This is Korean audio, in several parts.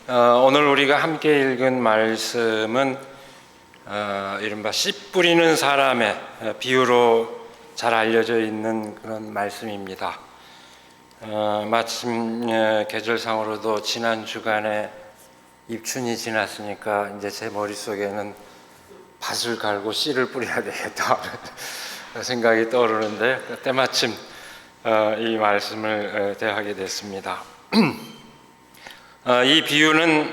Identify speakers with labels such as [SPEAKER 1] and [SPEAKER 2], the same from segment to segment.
[SPEAKER 1] 오늘 우리가 함께 읽은 말씀은 이른바 씨 뿌리는 사람의 비유로 잘 알려져 있는 그런 말씀입니다. 마침 계절상으로도 지난 주간에 입춘이 지났으니까 이제 제 머릿속에는 밭을 갈고 씨를 뿌려야 되겠다 생각이 떠오르는데 때마침 이 말씀을 대하게 됐습니다. 이 비유는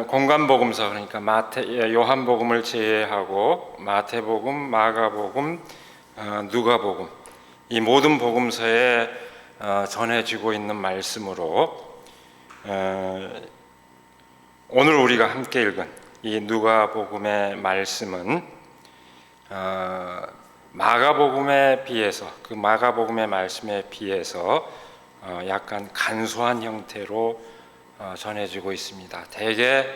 [SPEAKER 1] 공관복음서, 그러니까 요한복음을 제외하고 마태복음, 마가복음, 누가복음 이 모든 복음서에 전해지고 있는 말씀으로 오늘 우리가 함께 읽은 이 누가복음의 말씀은 마가복음에 비해서, 그 마가복음의 말씀에 비해서 약간 간소한 형태로 전해지고 있습니다. 대개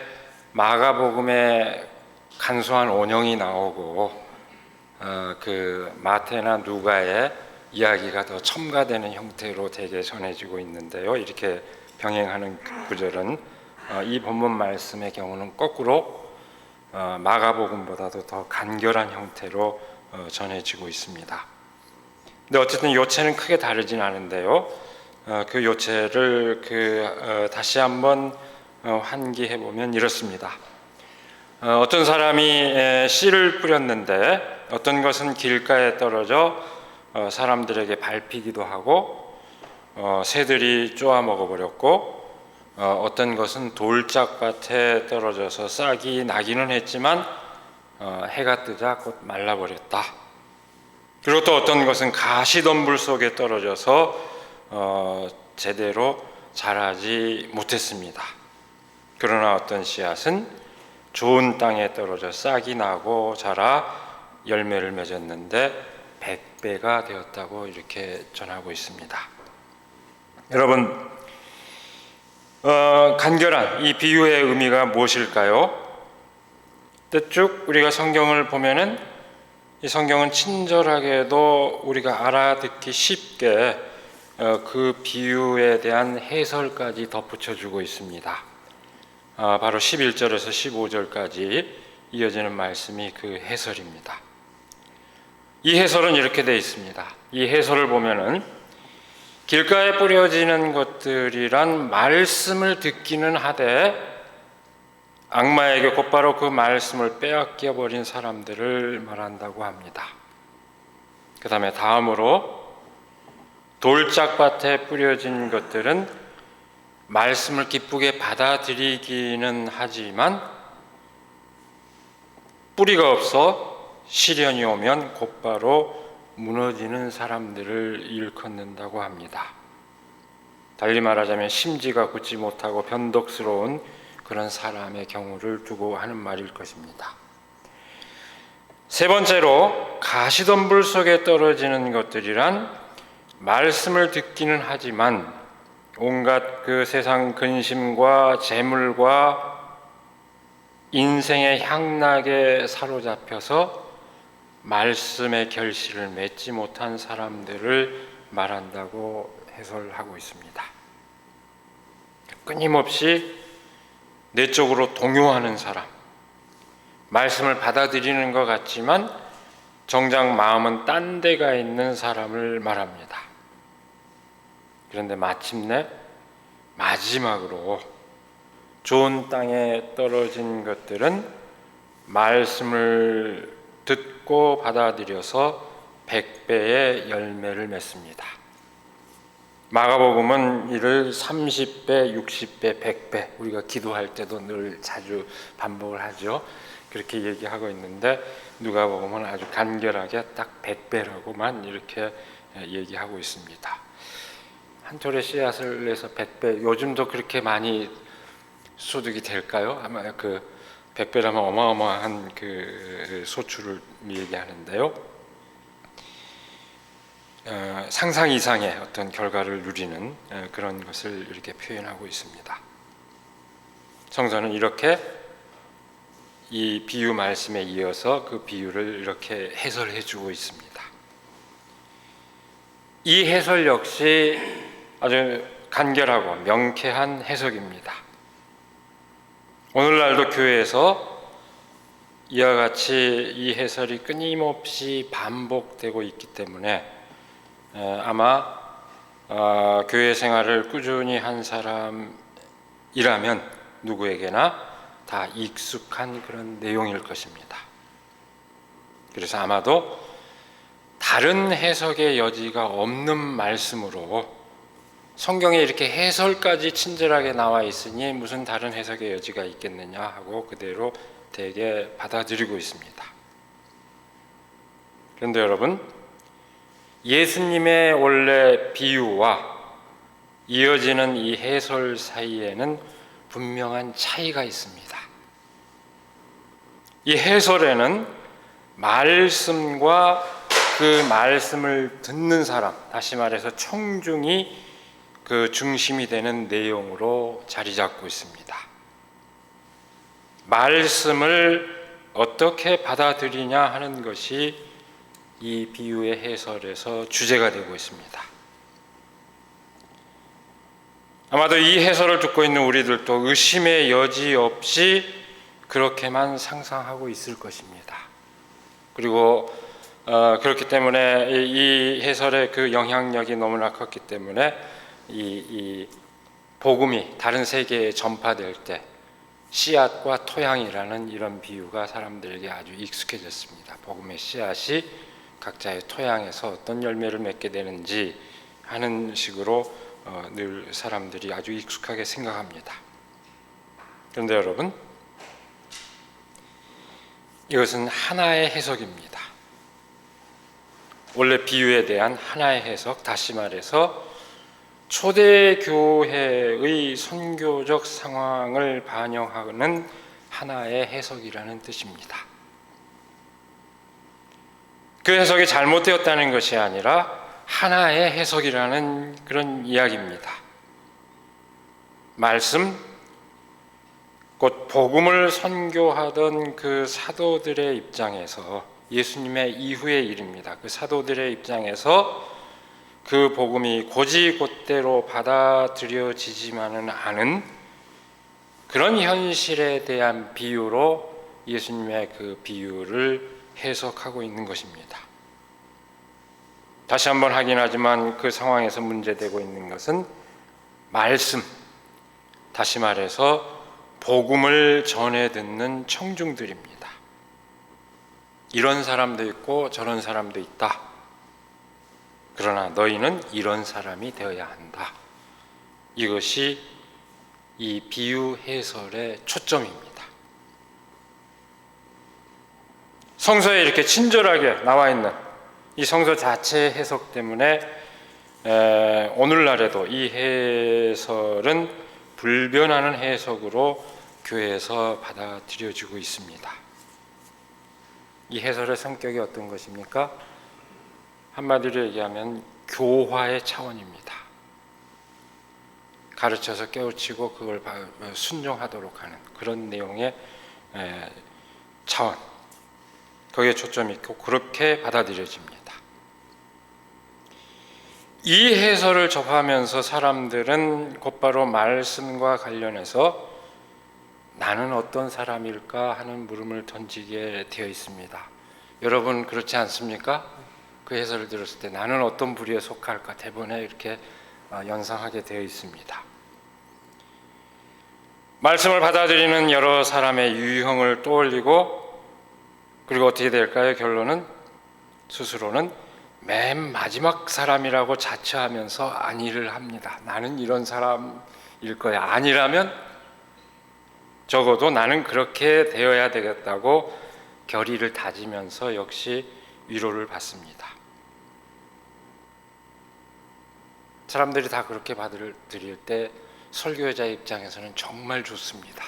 [SPEAKER 1] 마가복음에 간소한 원형이 나오고 그 마태나 누가의 이야기가 더 첨가되는 형태로 대개 전해지고 있는데요. 이렇게 병행하는 구절은 이 본문 말씀의 경우는 거꾸로 마가복음보다도 더 간결한 형태로 전해지고 있습니다. 근데 어쨌든 요체는 크게 다르진 않은데요. 그 요체를 다시 한번 환기해 보면 이렇습니다. 어떤 사람이 씨를 뿌렸는데 어떤 것은 길가에 떨어져 사람들에게 밟히기도 하고 새들이 쪼아 먹어버렸고, 어떤 것은 돌짝밭에 떨어져서 싹이 나기는 했지만 해가 뜨자 곧 말라버렸다. 그리고 또 어떤 것은 가시덤불 속에 떨어져서 제대로 자라지 못했습니다. 그러나 어떤 씨앗은 좋은 땅에 떨어져 싹이 나고 자라 열매를 맺었는데 100배가 되었다고 이렇게 전하고 있습니다. 여러분, 간결한 이 비유의 의미가 무엇일까요? 쭉 우리가 성경을 보면은 이 성경은 친절하게도 우리가 알아듣기 쉽게 그 비유에 대한 해설까지 덧붙여주고 있습니다. 바로 11절에서 15절까지 이어지는 말씀이 그 해설입니다. 이 해설은 이렇게 되어 있습니다. 이 해설을 보면은 길가에 뿌려지는 것들이란 말씀을 듣기는 하되 악마에게 곧바로 그 말씀을 빼앗겨 버린 사람들을 말한다고 합니다. 그 다음에 다음으로 돌짝밭에 뿌려진 것들은 말씀을 기쁘게 받아들이기는 하지만 뿌리가 없어 시련이 오면 곧바로 무너지는 사람들을 일컫는다고 합니다. 달리 말하자면 심지가 굳지 못하고 변덕스러운 그런 사람의 경우를 두고 하는 말일 것입니다. 세 번째로 가시덤불 속에 떨어지는 것들이란 말씀을 듣기는 하지만 온갖 그 세상 근심과 재물과 인생의 향락에 사로잡혀서 말씀의 결실을 맺지 못한 사람들을 말한다고 해설하고 있습니다. 끊임없이 내적으로 동요하는 사람, 말씀을 받아들이는 것 같지만 정작 마음은 딴 데가 있는 사람을 말합니다. 그런데 마침내 마지막으로 좋은 땅에 떨어진 것들은 말씀을 듣고 받아들여서 100배의 열매를 맺습니다. 마가복음은 이를 30배, 60배, 100배, 우리가 기도할 때도 늘 자주 반복을 하죠. 그렇게 얘기하고 있는데 누가복음은 아주 간결하게 딱 100배라고만 이렇게 얘기하고 있습니다. 한 톨의 씨앗을 내서 100배, 요즘도 그렇게 많이 소득이 될까요? 아마 그 100배라면 어마어마한 그 소출을 얘기하는데요. 상상 이상의 어떤 결과를 누리는 그런 것을 이렇게 표현하고 있습니다. 성서는 이렇게 이 비유 말씀에 이어서 그 비유를 이렇게 해설해 주고 있습니다. 이 해설 역시 아주 간결하고 명쾌한 해석입니다. 오늘날도 교회에서 이와 같이 이 해설이 끊임없이 반복되고 있기 때문에 아마 교회 생활을 꾸준히 한 사람이라면 누구에게나 다 익숙한 그런 내용일 것입니다. 그래서 아마도 다른 해석의 여지가 없는 말씀으로 성경에 이렇게 해설까지 친절하게 나와 있으니 무슨 다른 해석의 여지가 있겠느냐 하고 그대로 대개 받아들이고 있습니다. 그런데 여러분, 예수님의 원래 비유와 이어지는 이 해설 사이에는 분명한 차이가 있습니다. 이 해설에는 말씀과 그 말씀을 듣는 사람, 다시 말해서 청중이 그 중심이 되는 내용으로 자리 잡고 있습니다. 말씀을 어떻게 받아들이냐 하는 것이 이 비유의 해설에서 주제가 되고 있습니다. 아마도 이 해설을 듣고 있는 우리들도 의심의 여지 없이 그렇게만 상상하고 있을 것입니다. 그리고 그렇기 때문에 이 해설의 그 영향력이 너무나 컸기 때문에 이 복음이 다른 세계에 전파될 때 씨앗과 토양이라는 이런 비유가 사람들에게 아주 익숙해졌습니다. 복음의 씨앗이 각자의 토양에서 어떤 열매를 맺게 되는지 하는 식으로 늘 사람들이 아주 익숙하게 생각합니다. 그런데 여러분, 이것은 하나의 해석입니다. 원래 비유에 대한 하나의 해석, 다시 말해서 초대교회의 선교적 상황을 반영하는 하나의 해석이라는 뜻입니다. 그 해석이 잘못되었다는 것이 아니라 하나의 해석이라는 그런 이야기입니다. 말씀, 곧 복음을 선교하던 그 사도들의 입장에서, 예수님의 이후의 일입니다. 그 사도들의 입장에서 그 복음이 곧이곧대로 받아들여지지만은 않은 그런 현실에 대한 비유로 예수님의 그 비유를 해석하고 있는 것입니다. 다시 한번 확인하지만 그 상황에서 문제되고 있는 것은 말씀, 다시 말해서 복음을 전해 듣는 청중들입니다. 이런 사람도 있고 저런 사람도 있다. 그러나 너희는 이런 사람이 되어야 한다. 이것이 이 비유 해설의 초점입니다. 성서에 이렇게 친절하게 나와 있는 이 성서 자체의 해석 때문에 오늘날에도 이 해설은 불변하는 해석으로 교회에서 받아들여지고 있습니다. 이 해설의 성격이 어떤 것입니까? 한마디로 얘기하면 교화의 차원입니다. 가르쳐서 깨우치고 그걸 순종하도록 하는 그런 내용의 차원, 거기에 초점이 있고 그렇게 받아들여집니다. 이 해설을 접하면서 사람들은 곧바로 말씀과 관련해서 나는 어떤 사람일까 하는 물음을 던지게 되어 있습니다. 여러분 그렇지 않습니까? 그 해설을 들었을 때 나는 어떤 부류에 속할까 대본에 이렇게 연상하게 되어 있습니다. 말씀을 받아들이는 여러 사람의 유형을 떠올리고 그리고 어떻게 될까요? 결론은 스스로는 맨 마지막 사람이라고 자처하면서 안위를 합니다. 나는 이런 사람일 거야. 아니라면 적어도 나는 그렇게 되어야 되겠다고 결의를 다지면서 역시 위로를 받습니다. 사람들이 다 그렇게 받아들일 때 설교자 입장에서는 정말 좋습니다.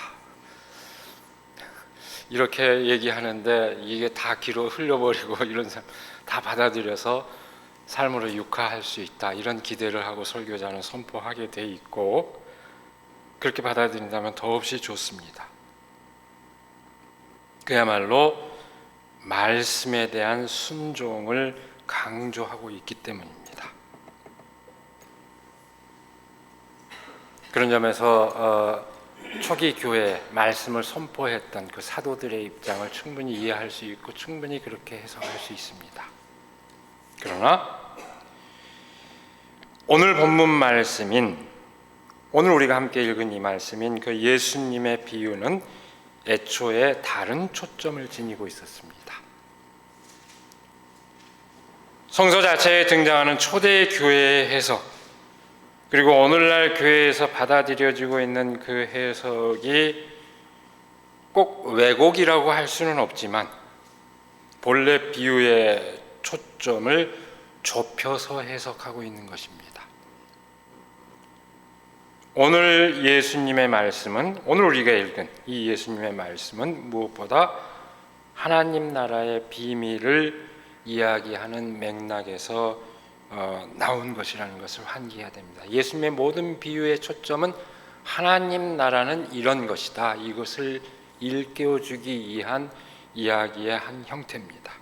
[SPEAKER 1] 이렇게 얘기하는데 이게 다 귀로 흘려버리고 이런 사람 다 받아들여서 삶으로 육화할 수 있다, 이런 기대를 하고 설교자는 선포하게 돼 있고 그렇게 받아들인다면 더없이 좋습니다. 그야말로 말씀에 대한 순종을 강조하고 있기 때문입니다. 그런 점에서 초기 교회 말씀을 선포했던 그 사도들의 입장을 충분히 이해할 수 있고 충분히 그렇게 해석할 수 있습니다. 그러나 오늘 본문 말씀인, 오늘 우리가 함께 읽은 이 말씀인 그 예수님의 비유는 애초에 다른 초점을 지니고 있었습니다. 성서 자체에 등장하는 초대 교회의 해석, 그리고 오늘날 교회에서 받아들여지고 있는 그 해석이 꼭 왜곡이라고 할 수는 없지만 본래 비유의 초점을 좁혀서 해석하고 있는 것입니다. 오늘 예수님의 말씀은, 오늘 우리가 읽은 이 예수님의 말씀은 무엇보다 하나님 나라의 비밀을 이야기하는 맥락에서 나온 것이라는 것을 환기해야 됩니다. 예수님의 모든 비유의 초점은 하나님 나라는 이런 것이다, 이것을 일깨워주기 위한 이야기의 한 형태입니다.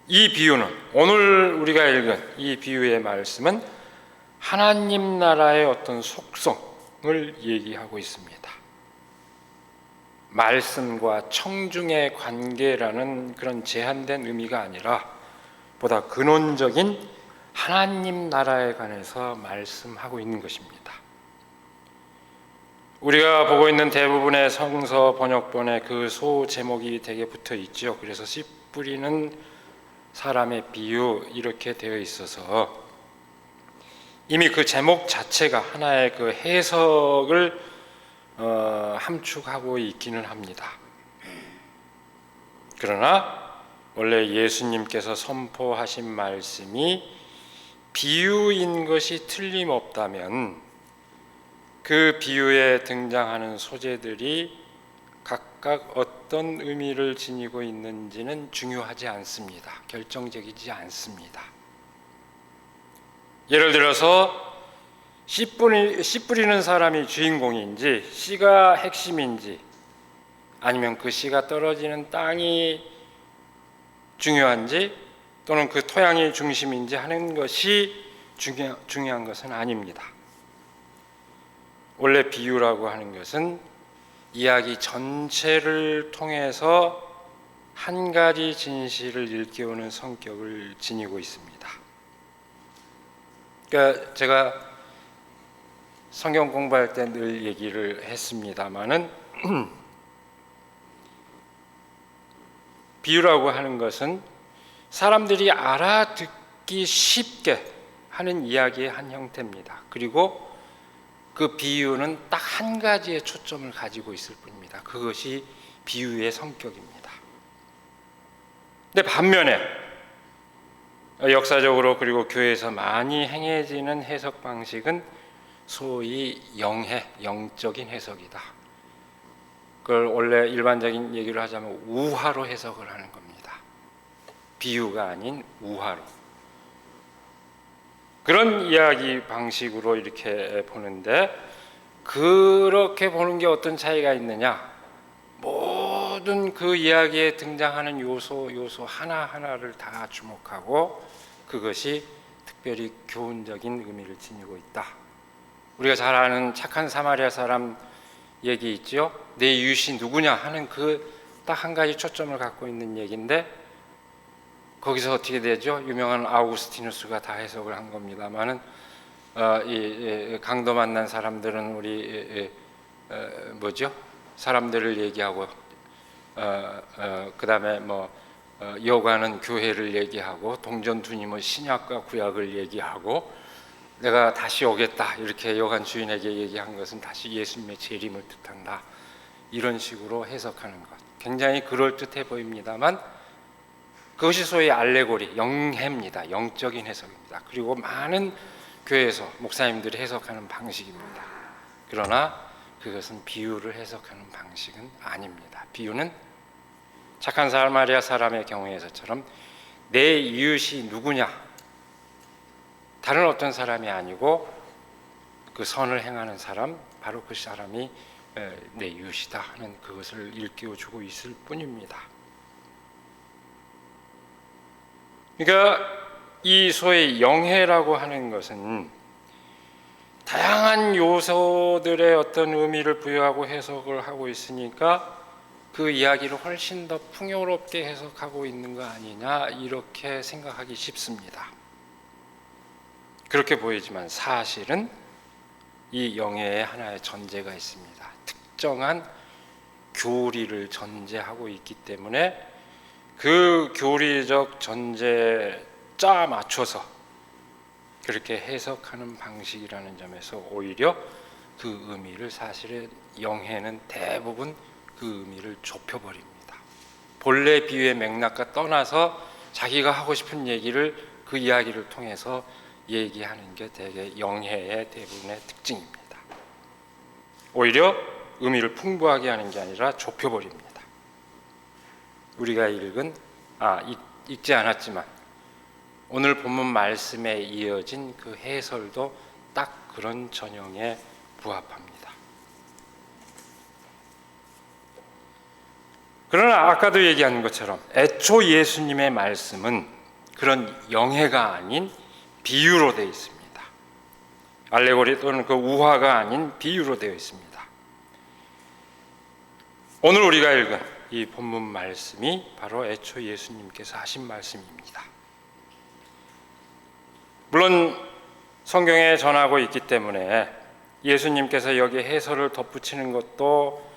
[SPEAKER 1] 이 비유는, 오늘 우리가 읽은 이 비유의 말씀은 하나님 나라의 어떤 속성을 얘기하고 있습니다. 말씀과 청중의 관계라는 그런 제한된 의미가 아니라 보다 근원적인 하나님 나라에 관해서 말씀하고 있는 것입니다. 우리가 보고 있는 대부분의 성서 번역본에 그 소 제목이 되게 붙어 있죠. 그래서 씨 뿌리는 사람의 비유 이렇게 되어 있어서 이미 그 제목 자체가 하나의 그 해석을 함축하고 있기는 합니다. 그러나 원래 예수님께서 선포하신 말씀이 비유인 것이 틀림없다면 그 비유에 등장하는 소재들이 각각 어떤 의미를 지니고 있는지는 중요하지 않습니다. 결정적이지 않습니다. 예를 들어서 씨 뿌리는 사람이 주인공인지, 씨가 핵심인지, 아니면 그 씨가 떨어지는 땅이 중요한지, 또는 그 토양이 중심인지 하는 것이 중요한 것은 아닙니다. 원래 비유라고 하는 것은 이야기 전체를 통해서 한 가지 진실을 일깨우는 성격을 지니고 있습니다. 그러니까 제가 성경 공부할 때 늘 얘기를 했습니다마는 비유라고 하는 것은 사람들이 알아듣기 쉽게 하는 이야기의 한 형태입니다. 그리고 그 비유는 딱 한 가지의 초점을 가지고 있을 뿐입니다. 그것이 비유의 성격입니다. 근데 반면에 역사적으로 그리고 교회에서 많이 행해지는 해석 방식은 소위 영적인 해석이다. 그걸 원래 일반적인 얘기를 하자면 우화로 해석을 하는 겁니다. 비유가 아닌 우화로. 그런 이야기 방식으로 이렇게 보는데, 그렇게 보는 게 어떤 차이가 있느냐? 모든 그 이야기에 등장하는 요소 하나하나를 다 주목하고 그것이 특별히 교훈적인 의미를 지니고 있다. 우리가 잘 아는 착한 사마리아 사람 얘기 있죠? 내 이웃이 누구냐 하는 그 딱 한 가지 초점을 갖고 있는 얘기인데, 거기서 어떻게 되죠? 유명한 아우구스티누스가 다 해석을 한 겁니다만은 강도 만난 사람들은 우리 사람들을 얘기하고 그 다음에 여관은 교회를 얘기하고 동전두님은 신약과 구약을 얘기하고 내가 다시 오겠다 이렇게 여관 주인에게 얘기한 것은 다시 예수님의 재림을 뜻한다, 이런 식으로 해석하는 것, 굉장히 그럴듯해 보입니다만 그것이 소위 알레고리, 영해입니다. 영적인 해석입니다. 그리고 많은 교회에서 목사님들이 해석하는 방식입니다. 그러나 그것은 비유를 해석하는 방식은 아닙니다. 비유는 착한 사마리아 사람의 경우에서처럼 내 이웃이 누구냐, 다른 어떤 사람이 아니고 그 선을 행하는 사람, 바로 그 사람이 내 이웃이다 하는 그것을 일깨워주고 있을 뿐입니다. 그러니까 이 소위 영해라고 하는 것은 다양한 요소들의 어떤 의미를 부여하고 해석을 하고 있으니까 그 이야기를 훨씬 더 풍요롭게 해석하고 있는 거 아니냐, 이렇게 생각하기 쉽습니다. 그렇게 보이지만 사실은 이 영예에 하나의 전제가 있습니다. 특정한 교리를 전제하고 있기 때문에 그 교리적 전제에 짜 맞춰서 그렇게 해석하는 방식이라는 점에서 오히려 그 의미를, 사실은 영해는 대부분 그 의미를 좁혀버립니다. 본래 비유의 맥락과 떠나서 자기가 하고 싶은 얘기를 그 이야기를 통해서 얘기하는 게 대개 영해의 대부분의 특징입니다. 오히려 의미를 풍부하게 하는 게 아니라 좁혀버립니다. 우리가 읽지 않았지만 오늘 본문 말씀에 이어진 그 해설도 딱 그런 전형에 부합합니다. 그러나 아까도 얘기한 것처럼 애초 예수님의 말씀은 그런 영해가 아닌 비유로 되어 있습니다. 알레고리 또는 그 우화가 아닌 비유로 되어 있습니다. 오늘 우리가 읽은 이 본문 말씀이 바로 애초 예수님께서 하신 말씀입니다. 물론 성경에 전하고 있기 때문에 예수님께서 여기 해설을 덧붙이는 것도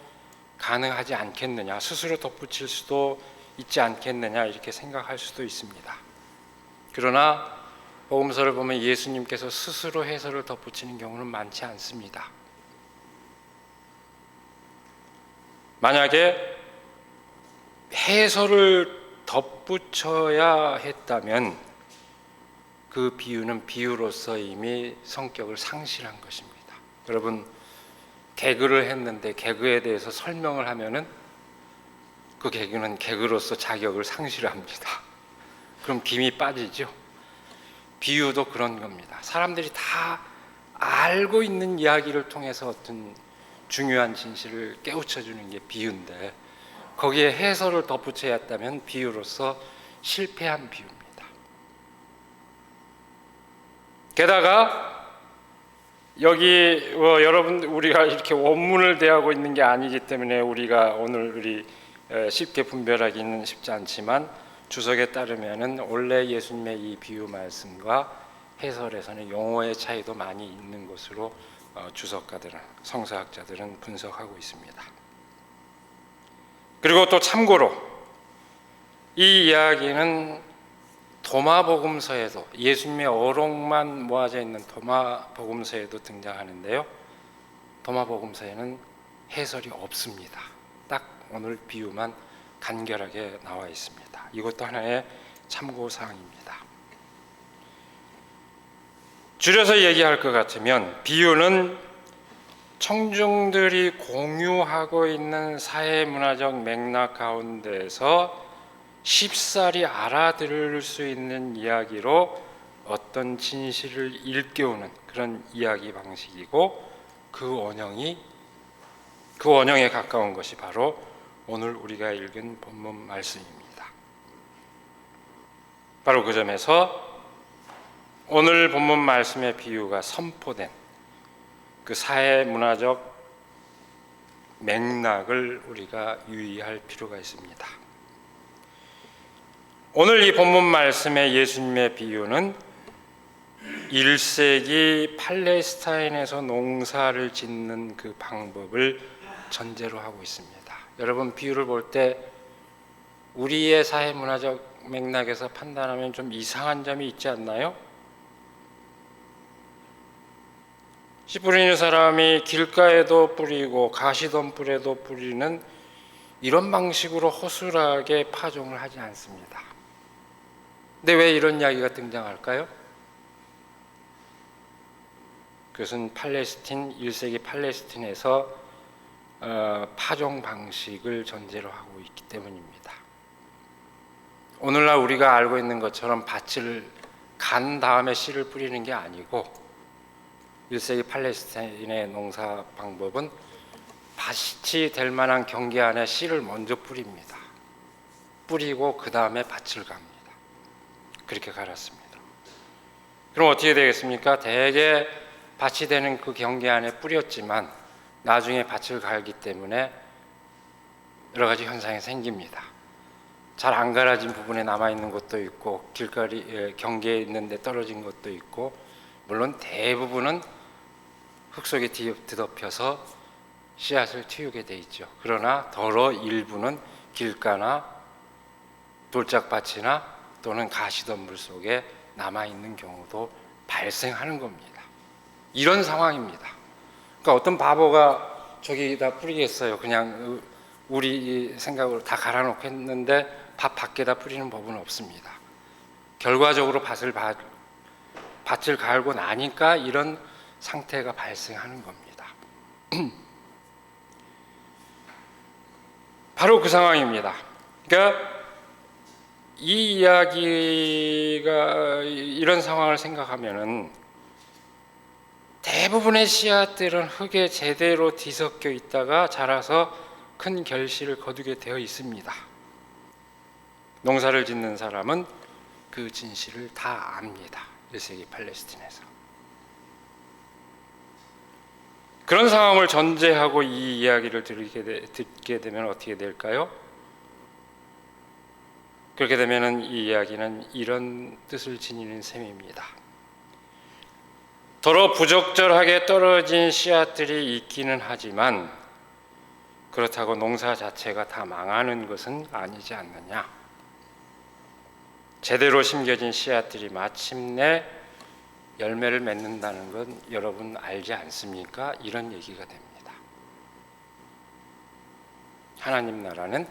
[SPEAKER 1] 가능하지 않겠느냐, 스스로 덧붙일 수도 있지 않겠느냐, 이렇게 생각할 수도 있습니다. 그러나 복음서를 보면 예수님께서 스스로 해설을 덧붙이는 경우는 많지 않습니다. 만약에 해설을 덧붙여야 했다면 그 비유는 비유로서 이미 성격을 상실한 것입니다. 여러분, 개그를 했는데 개그에 대해서 설명을 하면은 그 개그는 개그로서 자격을 상실합니다. 그럼 김이 빠지죠. 비유도 그런 겁니다. 사람들이 다 알고 있는 이야기를 통해서 어떤 중요한 진실을 깨우쳐 주는 게 비유인데 거기에 해설을 덧붙여야 했다면 비유로서 실패한 비유입니다. 게다가 여기 여러분, 우리가 이렇게 원문을 대하고 있는 게 아니기 때문에 우리가 오늘 쉽게 분별하기는 쉽지 않지만 주석에 따르면은 원래 예수님의 이 비유 말씀과 해설에서는 용어의 차이도 많이 있는 것으로 주석가들은, 성서학자들은 분석하고 있습니다. 그리고 또 참고로 이 이야기는 도마복음서에도, 예수님의 어록만 모아져 있는 도마복음서에도 등장하는데요, 도마복음서에는 해설이 없습니다. 딱 오늘 비유만 간결하게 나와 있습니다. 이것도 하나의 참고사항입니다. 줄여서 얘기할 것 같으면 비유는 청중들이 공유하고 있는 사회문화적 맥락 가운데서 쉽사리 알아들을 수 있는 이야기로 어떤 진실을 일깨우는 그런 이야기 방식이고, 그 원형에 가까운 것이 바로 오늘 우리가 읽은 본문 말씀입니다. 바로 그 점에서 오늘 본문 말씀의 비유가 선포된 그 사회문화적 맥락을 우리가 유의할 필요가 있습니다. 오늘 이 본문 말씀의 예수님의 비유는 1세기 팔레스타인에서 농사를 짓는 그 방법을 전제로 하고 있습니다. 여러분, 비유를 볼 때 우리의 사회문화적 맥락에서 판단하면 좀 이상한 점이 있지 않나요? 씨 뿌리는 사람이 길가에도 뿌리고 가시덤불에도 뿌리는 이런 방식으로 허술하게 파종을 하지 않습니다. 근데 왜 이런 이야기가 등장할까요? 그것은 1세기 팔레스틴에서 파종 방식을 전제로 하고 있기 때문입니다. 오늘날 우리가 알고 있는 것처럼 밭을 간 다음에 씨를 뿌리는 게 아니고 1세기 팔레스타인의 농사 방법은 밭이 될 만한 경계 안에 씨를 먼저 뿌립니다. 뿌리고 그 다음에 밭을 갑니다. 그렇게 갈았습니다. 그럼 어떻게 되겠습니까? 대개 밭이 되는 그 경계 안에 뿌렸지만 나중에 밭을 갈기 때문에 여러 가지 현상이 생깁니다. 잘 안 갈아진 부분에 남아있는 것도 있고 길거리 경계에 있는데 떨어진 것도 있고, 물론 대부분은 흙 속에 뒤덮여서 씨앗을 틔우게 돼 있죠. 그러나 더러 일부는 길가나 돌짝밭이나 또는 가시덤불 속에 남아있는 경우도 발생하는 겁니다. 이런 상황입니다. 그러니까 어떤 바보가 저기다 뿌리겠어요. 그냥 우리 생각으로 다 갈아놓고 했는데 밭 밖에다 뿌리는 법은 없습니다. 결과적으로 밭을 갈고 나니까 이런 상태가 발생하는 겁니다. 바로 그 상황입니다. 그러니까 이 이야기가 이런 상황을 생각하면은 대부분의 씨앗들은 흙에 제대로 뒤섞여 있다가 자라서 큰 결실을 거두게 되어 있습니다. 농사를 짓는 사람은 그 진실을 다 압니다. 1세기 팔레스틴에서. 그런 상황을 전제하고 이 이야기를 듣게 되면 어떻게 될까요? 그렇게 되면 이 이야기는 이런 뜻을 지니는 셈입니다. 더러 부적절하게 떨어진 씨앗들이 있기는 하지만 그렇다고 농사 자체가 다 망하는 것은 아니지 않느냐. 제대로 심겨진 씨앗들이 마침내 열매를 맺는다는 건 여러분 알지 않습니까? 이런 얘기가 됩니다. 하나님 나라는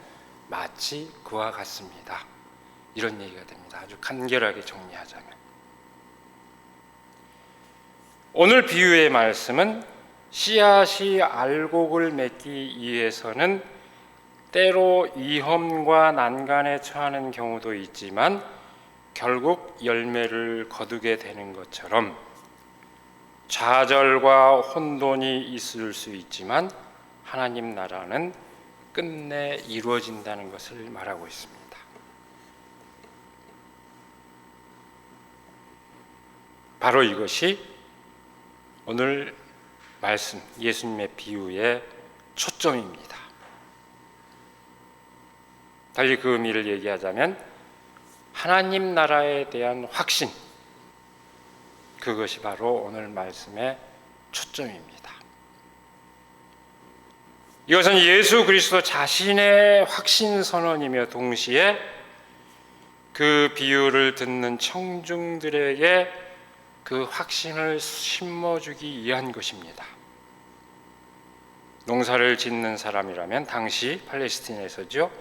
[SPEAKER 1] 마치 그와 같습니다. 이런 얘기가 됩니다. 아주 간결하게 정리하자면, 오늘 비유의 말씀은 씨앗이 알곡을 맺기 위해서는 때로 위험과 난간에 처하는 경우도 있지만 결국 열매를 거두게 되는 것처럼 좌절과 혼돈이 있을 수 있지만 하나님 나라는 끝내 이루어진다는 것을 말하고 있습니다. 바로 이것이 오늘 말씀, 예수님의 비유의 초점입니다. 달리 그 의미를 얘기하자면 하나님 나라에 대한 확신, 그것이 바로 오늘 말씀의 초점입니다. 이것은 예수 그리스도 자신의 확신 선언이며 동시에 그 비유를 듣는 청중들에게 그 확신을 심어주기 위한 것입니다. 농사를 짓는 사람이라면, 당시 팔레스틴에서죠,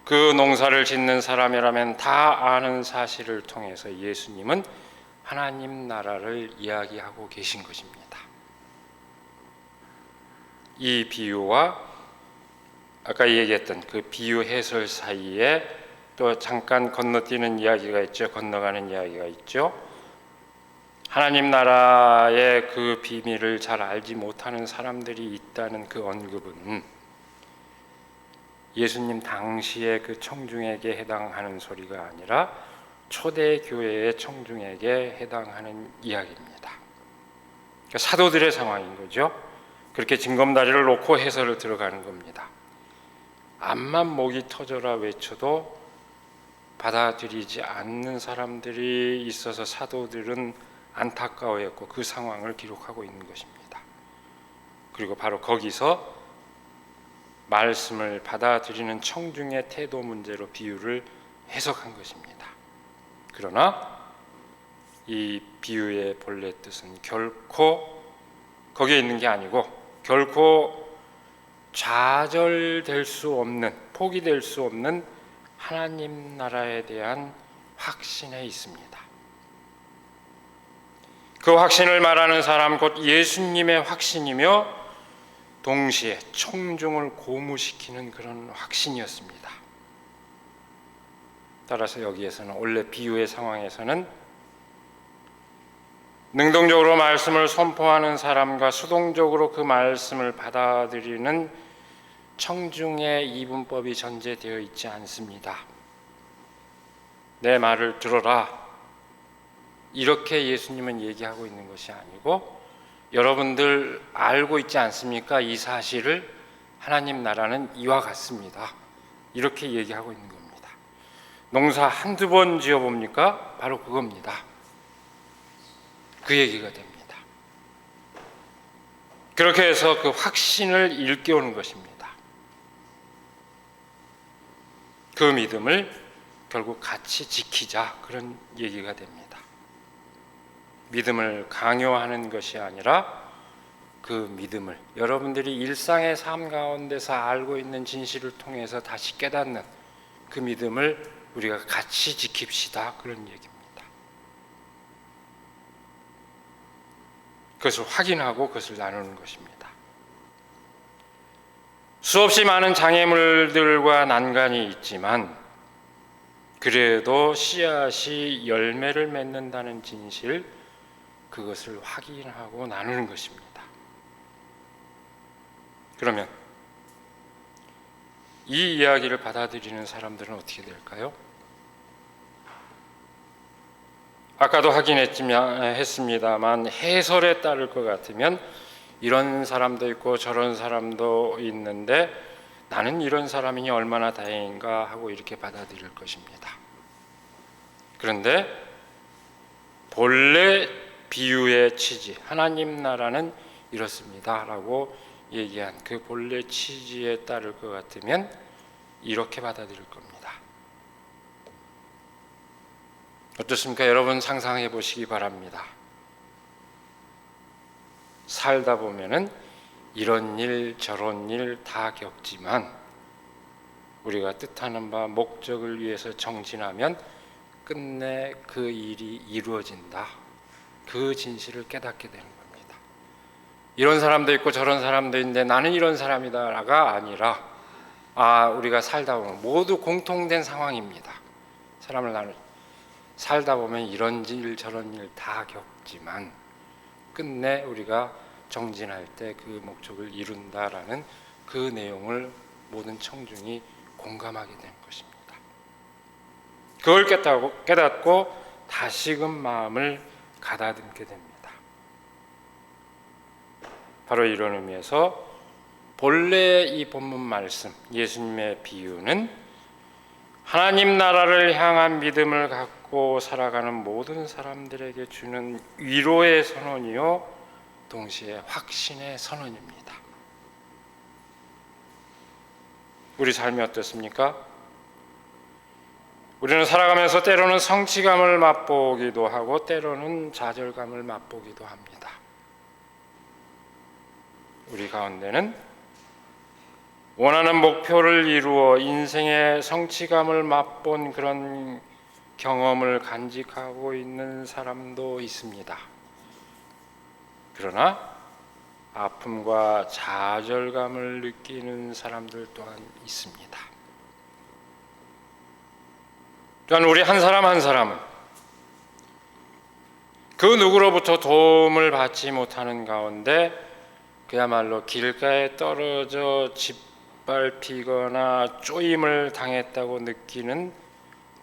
[SPEAKER 1] 그 농사를 짓는 사람이라면 다 아는 사실을 통해서 예수님은 하나님 나라를 이야기하고 계신 것입니다. 이 비유와 아까 얘기했던 그 비유 해설 사이에 또 잠깐 건너뛰는 이야기가 있죠. 건너가는 이야기가 있죠. 하나님 나라의 그 비밀을 잘 알지 못하는 사람들이 있다는 그 언급은 예수님 당시의 그 청중에게 해당하는 소리가 아니라 초대교회의 청중에게 해당하는 이야기입니다. 그러니까 사도들의 상황인 거죠. 그렇게 징검다리를 놓고 해설을 들어가는 겁니다. 암만 목이 터져라 외쳐도 받아들이지 않는 사람들이 있어서 사도들은 안타까워했고 그 상황을 기록하고 있는 것입니다. 그리고 바로 거기서 말씀을 받아들이는 청중의 태도 문제로 비유를 해석한 것입니다. 그러나 이 비유의 본래 뜻은 결코 거기에 있는 게 아니고 결코 좌절될 수 없는, 포기될 수 없는 하나님 나라에 대한 확신에 있습니다. 그 확신을 말하는 사람 곧 예수님의 확신이며 동시에 청중을 고무시키는 그런 확신이었습니다. 따라서 여기에서는 원래 비유의 상황에서는 능동적으로 말씀을 선포하는 사람과 수동적으로 그 말씀을 받아들이는 청중의 이분법이 전제되어 있지 않습니다. 내 말을 들어라, 이렇게 예수님은 얘기하고 있는 것이 아니고 여러분들 알고 있지 않습니까? 이 사실을 하나님 나라는 이와 같습니다. 이렇게 얘기하고 있는 겁니다. 농사 한두 번 지어봅니까? 바로 그겁니다. 그 얘기가 됩니다. 그렇게 해서 그 확신을 일깨우는 것입니다. 그 믿음을 결국 같이 지키자, 그런 얘기가 됩니다. 믿음을 강요하는 것이 아니라 그 믿음을 여러분들이 일상의 삶 가운데서 알고 있는 진실을 통해서 다시 깨닫는 그 믿음을 우리가 같이 지킵시다, 그런 얘기입니다. 그것을 확인하고 그것을 나누는 것입니다. 수없이 많은 장애물들과 난간이 있지만 그래도 씨앗이 열매를 맺는다는 진실, 그것을 확인하고 나누는 것입니다. 그러면 이 이야기를 받아들이는 사람들은 어떻게 될까요? 아까도 했습니다만 해설에 따를 것 같으면 이런 사람도 있고 저런 사람도 있는데 나는 이런 사람이니 얼마나 다행인가 하고 이렇게 받아들일 것입니다. 그런데 본래 비유의 취지, 하나님 나라는 이렇습니다 라고 얘기한 그 본래 취지에 따를 것 같으면 이렇게 받아들일 겁니다. 어떻습니까? 여러분 상상해 보시기 바랍니다. 살다 보면은 이런 일 저런 일 다 겪지만 우리가 뜻하는 바 목적을 위해서 정진하면 끝내 그 일이 이루어진다, 그 진실을 깨닫게 되는 겁니다. 이런 사람도 있고 저런 사람도 있는데 나는 이런 사람이다가 아니라 우리가 살다 보면 모두 공통된 상황입니다. 사람을 살다 보면 이런 일 저런 일 다 겪지만 끝내 우리가 정진할 때 그 목적을 이룬다라는 그 내용을 모든 청중이 공감하게 된 것입니다. 그걸 깨닫고 다시금 마음을 가다듬게 됩니다. 바로 이런 의미에서 본래 이 본문 말씀, 예수님의 비유는 하나님 나라를 향한 믿음을 갖고 살아가는 모든 사람들에게 주는 위로의 선언이요, 동시에 확신의 선언입니다. 우리 삶이 어떻습니까? 우리는 살아가면서 때로는 성취감을 맛보기도 하고 때로는 좌절감을 맛보기도 합니다. 우리 가운데는 원하는 목표를 이루어 인생의 성취감을 맛본 그런 경험을 간직하고 있는 사람도 있습니다. 그러나 아픔과 좌절감을 느끼는 사람들 또한 있습니다. 또한 우리 한 사람 한 사람은 그 누구로부터 도움을 받지 못하는 가운데 그야말로 길가에 떨어져 짓밟히거나 쪼임을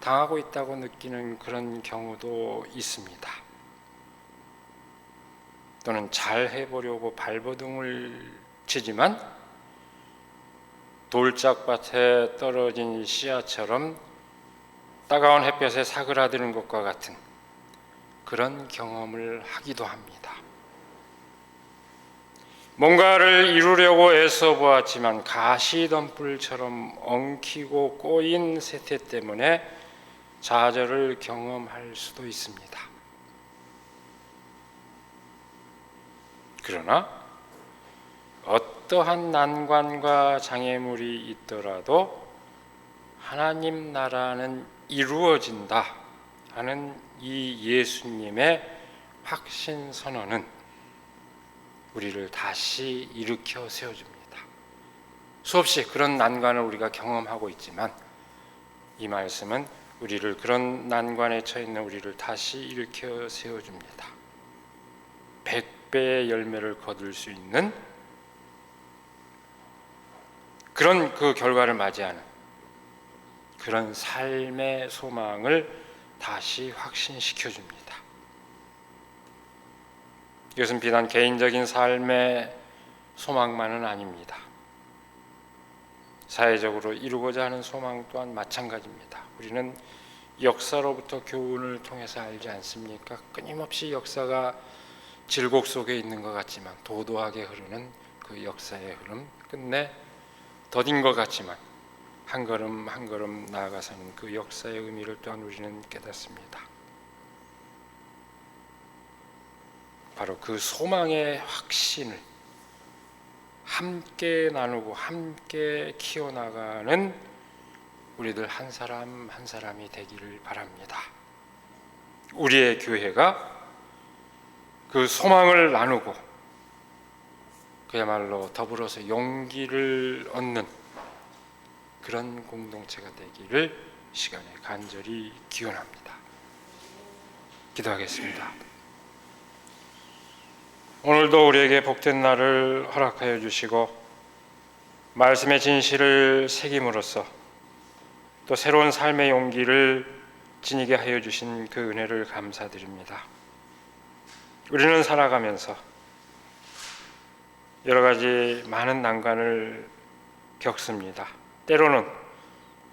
[SPEAKER 1] 당하고 있다고 느끼는 그런 경우도 있습니다. 또는 잘 해보려고 발버둥을 치지만 돌짝밭에 떨어진 씨앗처럼 따가운 햇볕에 사그라드는 것과 같은 그런 경험을 하기도 합니다. 뭔가를 이루려고 애써 보았지만 가시덤불처럼 엉키고 꼬인 세태 때문에 좌절을 경험할 수도 있습니다. 그러나 어떠한 난관과 장애물이 있더라도 하나님 나라는 이루어진다 하는 이 예수님의 확신 선언은 우리를 다시 일으켜 세워줍니다. 수없이 그런 난관을 우리가 경험하고 있지만 이 말씀은 우리를 그런 난관에 처해 있는 우리를 다시 일으켜 세워줍니다. 100배의 열매를 거둘 수 있는 그런 그 결과를 맞이하는 그런 삶의 소망을 다시 확신시켜 줍니다. 이것은 비단 개인적인 삶의 소망만은 아닙니다. 사회적으로 이루고자 하는 소망 또한 마찬가지입니다. 우리는 역사로부터 교훈을 통해서 알지 않습니까? 끊임없이 역사가 질곡 속에 있는 것 같지만, 도도하게 흐르는 그 역사의 흐름, 끝내 더딘 것 같지만 한 걸음 한 걸음 나아가서는 그 역사의 의미를 또한 우리는 깨닫습니다. 바로 그 소망의 확신을 함께 나누고 함께 키워나가는 우리들 한 사람 한 사람이 되기를 바랍니다. 우리의 교회가 그 소망을 나누고 그야말로 더불어서 용기를 얻는 그런 공동체가 되기를 시간에 간절히 기원합니다. 기도하겠습니다. 오늘도 우리에게 복된 날을 허락하여 주시고 말씀의 진실을 새김으로써 또 새로운 삶의 용기를 지니게 하여 주신 그 은혜를 감사드립니다. 우리는 살아가면서 여러 가지 많은 난관을 겪습니다. 때로는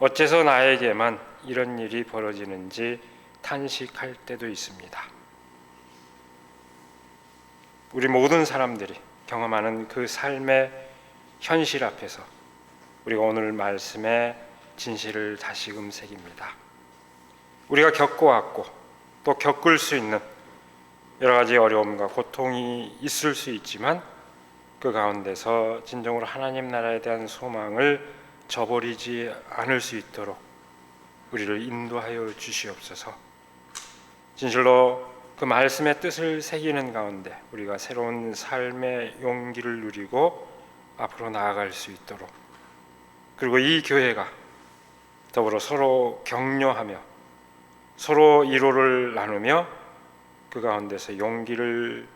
[SPEAKER 1] 어째서 나에게만 이런 일이 벌어지는지 탄식할 때도 있습니다. 우리 모든 사람들이 경험하는 그 삶의 현실 앞에서 우리가 오늘 말씀의 진실을 다시금 새깁니다. 우리가 겪어왔고 또 겪을 수 있는 여러 가지 어려움과 고통이 있을 수 있지만 그 가운데서 진정으로 하나님 나라에 대한 소망을 저버리지 않을 수 있도록 우리를 인도하여 주시옵소서. 진실로 그 말씀의 뜻을 새기는 가운데 우리가 새로운 삶의 용기를 누리고 앞으로 나아갈 수 있도록, 그리고 이 교회가 더불어 서로 격려하며 서로 위로를 나누며 그 가운데서 용기를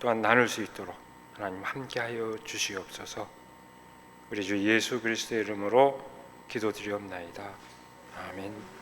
[SPEAKER 1] 또한 나눌 수 있도록 하나님 함께하여 주시옵소서. 우리 주 예수 그리스도의 이름으로 기도드리옵나이다. 아멘.